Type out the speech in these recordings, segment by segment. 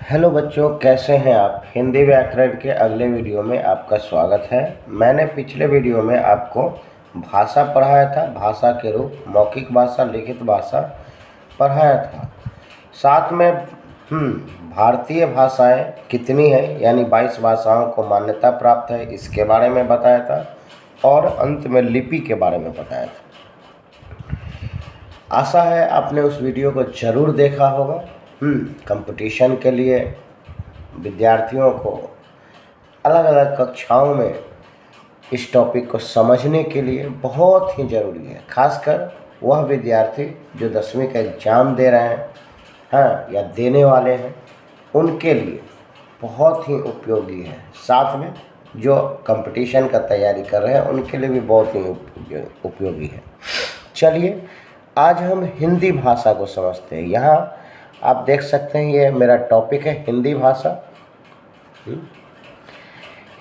Hello बच्चों, कैसे हैं आप। हिंदी व्याकरण के अगले वीडियो में आपका स्वागत है। मैंने पिछले वीडियो में आपको भाषा पढ़ाया था, भाषा के रूप, मौखिक भाषा, लिखित भाषा पढ़ाया था। साथ में भारतीय भाषाएं कितनी हैं, यानी 22 भाषाओं को मान्यता प्राप्त है, इसके बारे में बताया था। और अंत में लिपि के बारे में बताया था। आशा है आपने उस वीडियो को ज़रूर देखा होगा। कंपटीशन के लिए विद्यार्थियों को अलग अलग कक्षाओं में इस टॉपिक को समझने के लिए बहुत ही ज़रूरी है। खासकर वह विद्यार्थी जो 10वीं का एग्ज़ाम दे रहे हैं या देने वाले हैं, उनके लिए बहुत ही उपयोगी है। साथ में जो कंपटीशन का तैयारी कर रहे हैं उनके लिए भी बहुत ही उपयोगी है। चलिए आज हम हिंदी भाषा को समझते हैं। यहाँ आप देख सकते हैं, ये मेरा टॉपिक है हिंदी भाषा।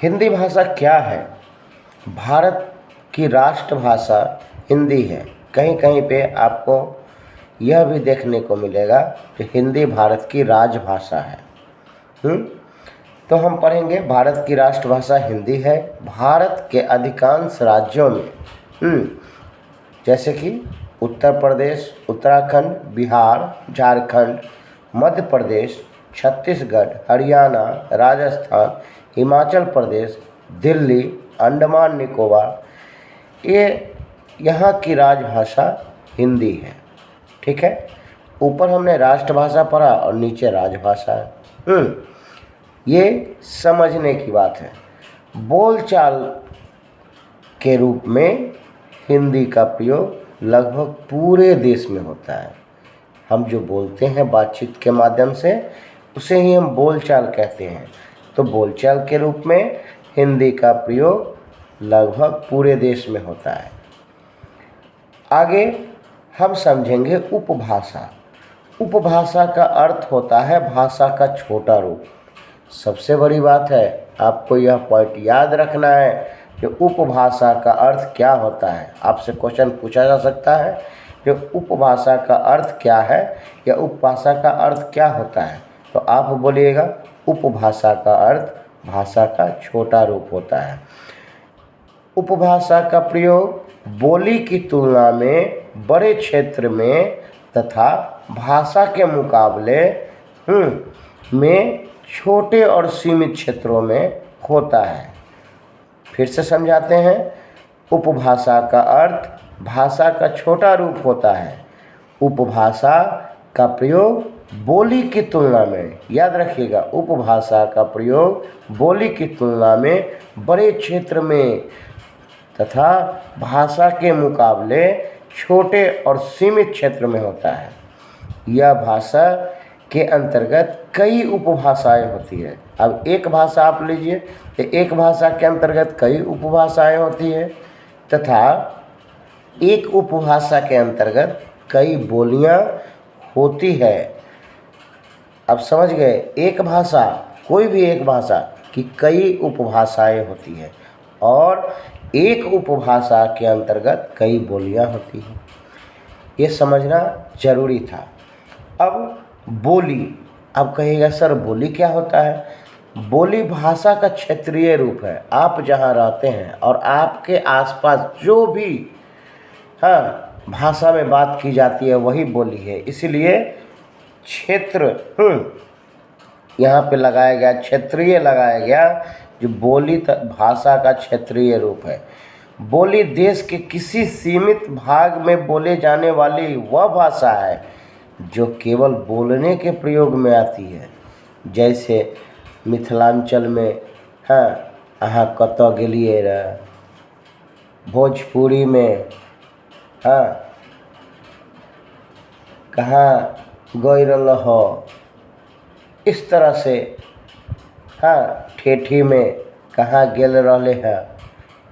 हिंदी भाषा क्या है? भारत की राष्ट्रभाषा हिंदी है। कहीं कहीं पे आपको यह भी देखने को मिलेगा कि हिंदी भारत की राजभाषा है। तो हम पढ़ेंगे भारत की राष्ट्रभाषा हिंदी है। भारत के अधिकांश राज्यों में जैसे कि उत्तर प्रदेश, उत्तराखंड, बिहार, झारखंड, मध्य प्रदेश, छत्तीसगढ़, हरियाणा, राजस्थान, हिमाचल प्रदेश, दिल्ली, अंडमान निकोबार, ये यहाँ की राजभाषा हिंदी है। ठीक है, ऊपर हमने राष्ट्रभाषा पढ़ा और नीचे राजभाषा है। ये समझने की बात है। बोलचाल के रूप में हिंदी का प्रयोग लगभग पूरे देश में होता है। हम जो बोलते हैं बातचीत के माध्यम से, उसे ही हम बोलचाल कहते हैं। तो बोलचाल के रूप में हिंदी का प्रयोग लगभग पूरे देश में होता है। आगे हम समझेंगे उपभाषा। उपभाषा का अर्थ होता है भाषा का छोटा रूप। सबसे बड़ी बात है, आपको यह पॉइंट याद रखना है कि उपभाषा का अर्थ क्या होता है। आपसे क्वेश्चन पूछा जा सकता है कि उपभाषा का अर्थ क्या है या उपभाषा का अर्थ क्या होता है, तो आप बोलिएगा उपभाषा का अर्थ भाषा का छोटा रूप होता है। उपभाषा का प्रयोग बोली की तुलना में बड़े क्षेत्र में तथा भाषा के मुकाबले में छोटे और सीमित क्षेत्रों में होता है। फिर से समझाते हैं, उपभाषा का अर्थ भाषा का छोटा रूप होता है। उपभाषा का प्रयोग बोली की तुलना में, याद रखिएगा, उपभाषा का प्रयोग बोली की तुलना में बड़े क्षेत्र में तथा भाषा के मुकाबले छोटे और सीमित क्षेत्र में होता है। यह भाषा के अंतर्गत कई उपभाषाएं होती है। अब एक भाषा आप लीजिए तो एक भाषा के अंतर्गत कई उपभाषाएं होती है तथा एक उपभाषा के अंतर्गत कई बोलियां होती है। अब समझ गए, एक भाषा, कोई भी एक भाषा की कई उपभाषाएं होती है और एक उपभाषा के अंतर्गत कई बोलियां होती हैं। ये समझना जरूरी था। अब बोली, अब कहिएगा सर बोली क्या होता है? बोली भाषा का क्षेत्रीय रूप है। आप जहाँ रहते हैं और आपके आसपास जो भी भाषा में बात की जाती है वही बोली है। इसलिए क्षेत्र यहाँ पे लगाया गया, क्षेत्रीय लगाया गया, जो बोली भाषा का क्षेत्रीय रूप है। बोली देश के किसी सीमित भाग में बोले जाने वाली वह भाषा है जो केवल बोलने के प्रयोग में आती है। जैसे मिथिलांचल में अहाँ कतऽ गेलियै रे, भोजपुरी में कहाँ गई रहो, इस तरह से ठेठी में कहाँ गेल रहले है।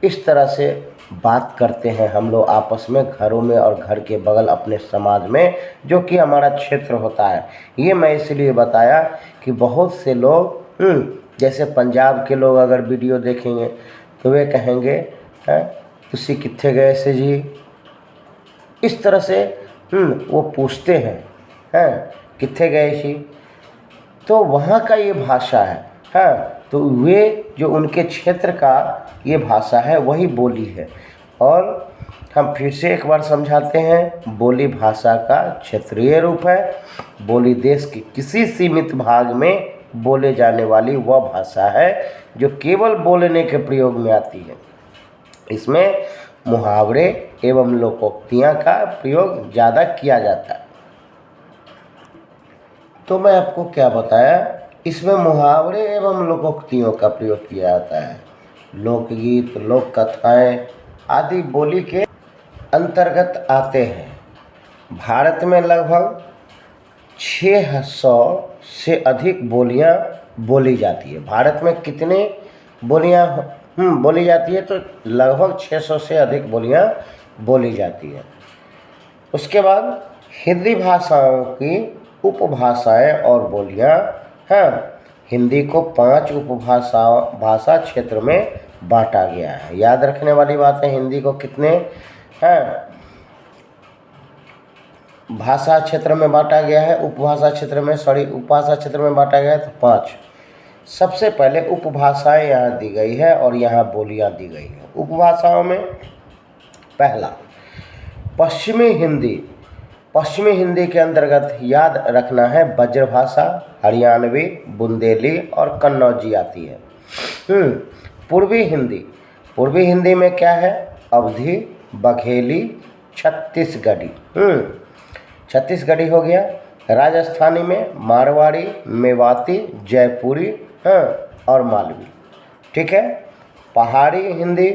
इस तरह से बात करते हैं हम लोग आपस में, घरों में और घर के बगल अपने समाज में, जो कि हमारा क्षेत्र होता है। ये मैं इसलिए बताया कि बहुत से लोग जैसे पंजाब के लोग अगर वीडियो देखेंगे तो वे कहेंगे तुसी कित्थे गए से जी। इस तरह से वो पूछते हैं कित्थे गए सी। तो वहाँ का ये भाषा है। हाँ, तो वे जो उनके क्षेत्र का ये भाषा है वही बोली है। और हम फिर से एक बार समझाते हैं, बोली भाषा का क्षेत्रीय रूप है। बोली देश के किसी सीमित भाग में बोले जाने वाली वह भाषा है जो केवल बोलने के प्रयोग में आती है। इसमें मुहावरे एवं लोकोक्तियाँ का प्रयोग ज़्यादा किया जाता है। तो मैं आपको क्या बताया, इसमें मुहावरे एवं लोकोक्तियों का प्रयोग किया जाता है। लोकगीत, लोक कथाएँ आदि बोली के अंतर्गत आते हैं। भारत में लगभग 600 से अधिक बोलियां बोली जाती है। भारत में कितने बोलियां बोली जाती है, तो लगभग 600 से अधिक बोलियां बोली जाती है। उसके बाद हिंदी भाषाओं की उपभाषाएं और बोलियां हैं। हिंदी को 5 भाषा क्षेत्र में बांटा गया है। याद रखने वाली बात है, हिंदी को कितने भाषा क्षेत्र में बांटा गया है, उपभाषा क्षेत्र में बांटा गया है, तो 5। सबसे पहले उपभाषाएं यहाँ दी गई है और यहाँ बोलियाँ दी गई है। उपभाषाओं में पहला पश्चिमी हिंदी। पश्चिमी हिंदी के अंतर्गत याद रखना है ब्रजभाषा, हरियाणवी, बुंदेली और कन्नौजी आती है। पूर्वी हिंदी। पूर्वी हिंदी में क्या है, अवधी, बघेली, छत्तीसगढ़ी। छत्तीसगढ़ी हो गया। राजस्थानी में मारवाड़ी, मेवाती, जयपुरी और मालवी। ठीक है। पहाड़ी हिंदी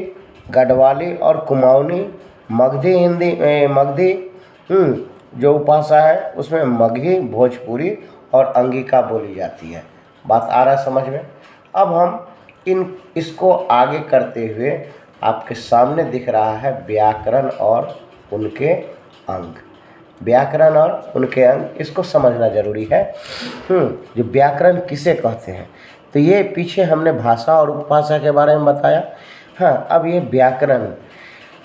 गढ़वाली और कुमाऊनी। मगधी हिंदी मगधी जो उपभाषा है उसमें मगही, भोजपुरी और अंगिका बोली जाती है। बात आ रहा है समझ में। अब हम इसको आगे करते हुए आपके सामने दिख रहा है व्याकरण और उनके अंग। व्याकरण और उनके अंग, इसको समझना जरूरी है। जो व्याकरण किसे कहते हैं, तो ये पीछे हमने भाषा और उपभाषा के बारे में बताया। हाँ, अब ये व्याकरण।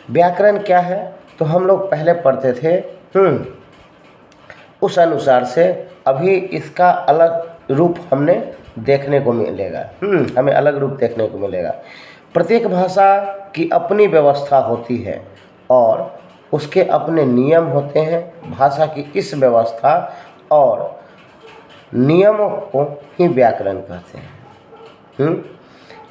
व्याकरण क्या है, तो हम लोग पहले पढ़ते थे, उस अनुसार से अभी इसका अलग रूप हमें देखने को मिलेगा। हमें अलग रूप देखने को मिलेगा। प्रत्येक भाषा की अपनी व्यवस्था होती है और उसके अपने नियम होते हैं। भाषा की इस व्यवस्था और नियमों को ही व्याकरण कहते हैं।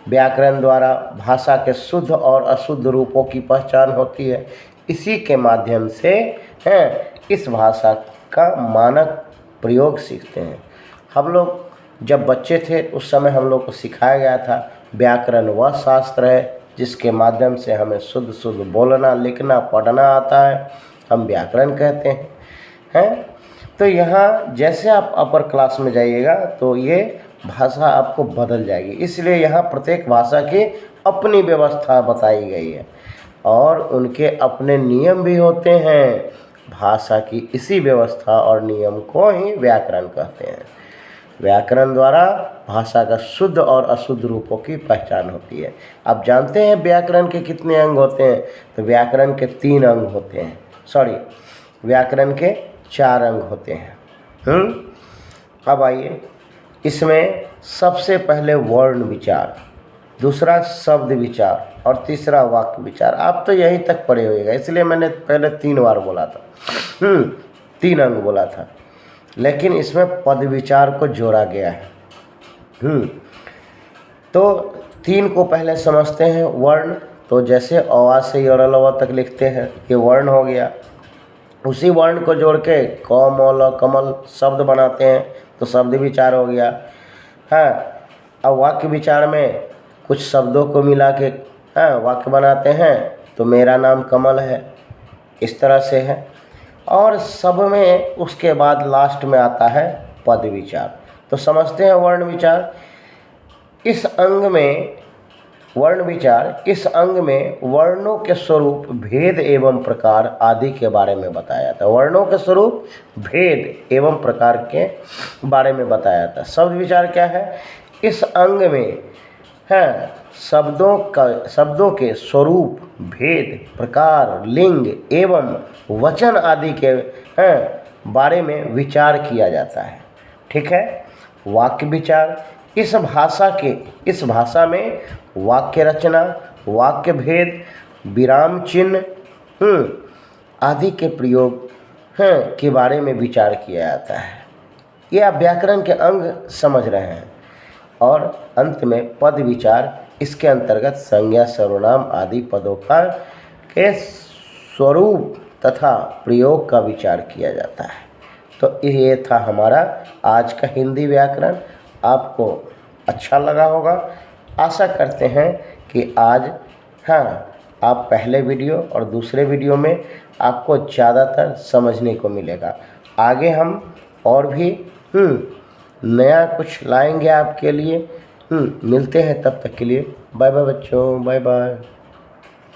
व्याकरण द्वारा भाषा के शुद्ध और अशुद्ध रूपों की पहचान होती है। इसी के माध्यम से इस भाषा का मानक प्रयोग सीखते हैं। हम लोग जब बच्चे थे उस समय हम लोग को सिखाया गया था, व्याकरण वह शास्त्र है जिसके माध्यम से हमें शुद्ध शुद्ध बोलना, लिखना, पढ़ना आता है, हम व्याकरण कहते हैं। तो यहाँ जैसे आप अपर क्लास में जाइएगा तो ये भाषा आपको बदल जाएगी। इसलिए यहाँ प्रत्येक भाषा की अपनी व्यवस्था बताई गई है और उनके अपने नियम भी होते हैं। भाषा की इसी व्यवस्था और नियम को ही व्याकरण कहते हैं। व्याकरण द्वारा भाषा का शुद्ध और अशुद्ध रूपों की पहचान होती है। आप जानते हैं व्याकरण के कितने अंग होते हैं, तो व्याकरण के 3 अंग होते हैं। व्याकरण के 4 अंग होते हैं। अब आइए, इसमें सबसे पहले वर्ण विचार, दूसरा शब्द विचार और तीसरा वाक्य विचार। आप तो यहीं तक पढ़े होइएगा, इसलिए मैंने पहले 3 बार बोला था। 3 अंग बोला था, लेकिन इसमें पद विचार को जोड़ा गया है। तो 3 को पहले समझते हैं। वर्ण, तो जैसे अ से य तक लिखते हैं, ये वर्ण हो गया। उसी वर्ण को जोड़ के क, म, ल, कमल शब्द बनाते हैं, तो शब्द विचार हो गया। अब वाक्य विचार में कुछ शब्दों को मिला के वाक्य बनाते हैं, तो मेरा नाम कमल है, इस तरह से है। और सब में उसके बाद लास्ट में आता है पद विचार। तो समझते हैं वर्ण विचार। इस अंग में वर्णों के स्वरूप, भेद एवं प्रकार आदि के बारे में बताया था। वर्णों के स्वरूप, भेद एवं प्रकार के बारे में बताया था। शब्द विचार क्या है, इस अंग में शब्दों के स्वरूप, भेद, प्रकार, लिंग एवं वचन आदि के बारे में विचार किया जाता है। ठीक है। वाक्य विचार, इस भाषा में वाक्य रचना, वाक्य भेद, विराम चिन्ह आदि के प्रयोग के बारे में विचार किया जाता है। ये आप व्याकरण के अंग समझ रहे हैं। और अंत में पद विचार, इसके अंतर्गत संज्ञा, सर्वनाम आदि पदों के स्वरूप तथा प्रयोग का विचार किया जाता है। तो ये था हमारा आज का हिंदी व्याकरण। आपको अच्छा लगा होगा। आशा करते हैं कि आज आप पहले वीडियो और दूसरे वीडियो में आपको ज़्यादातर समझने को मिलेगा। आगे हम और भी नया कुछ लाएंगे आपके लिए। मिलते हैं, तब तक के लिए बाय बाय बच्चों, बाय बाय।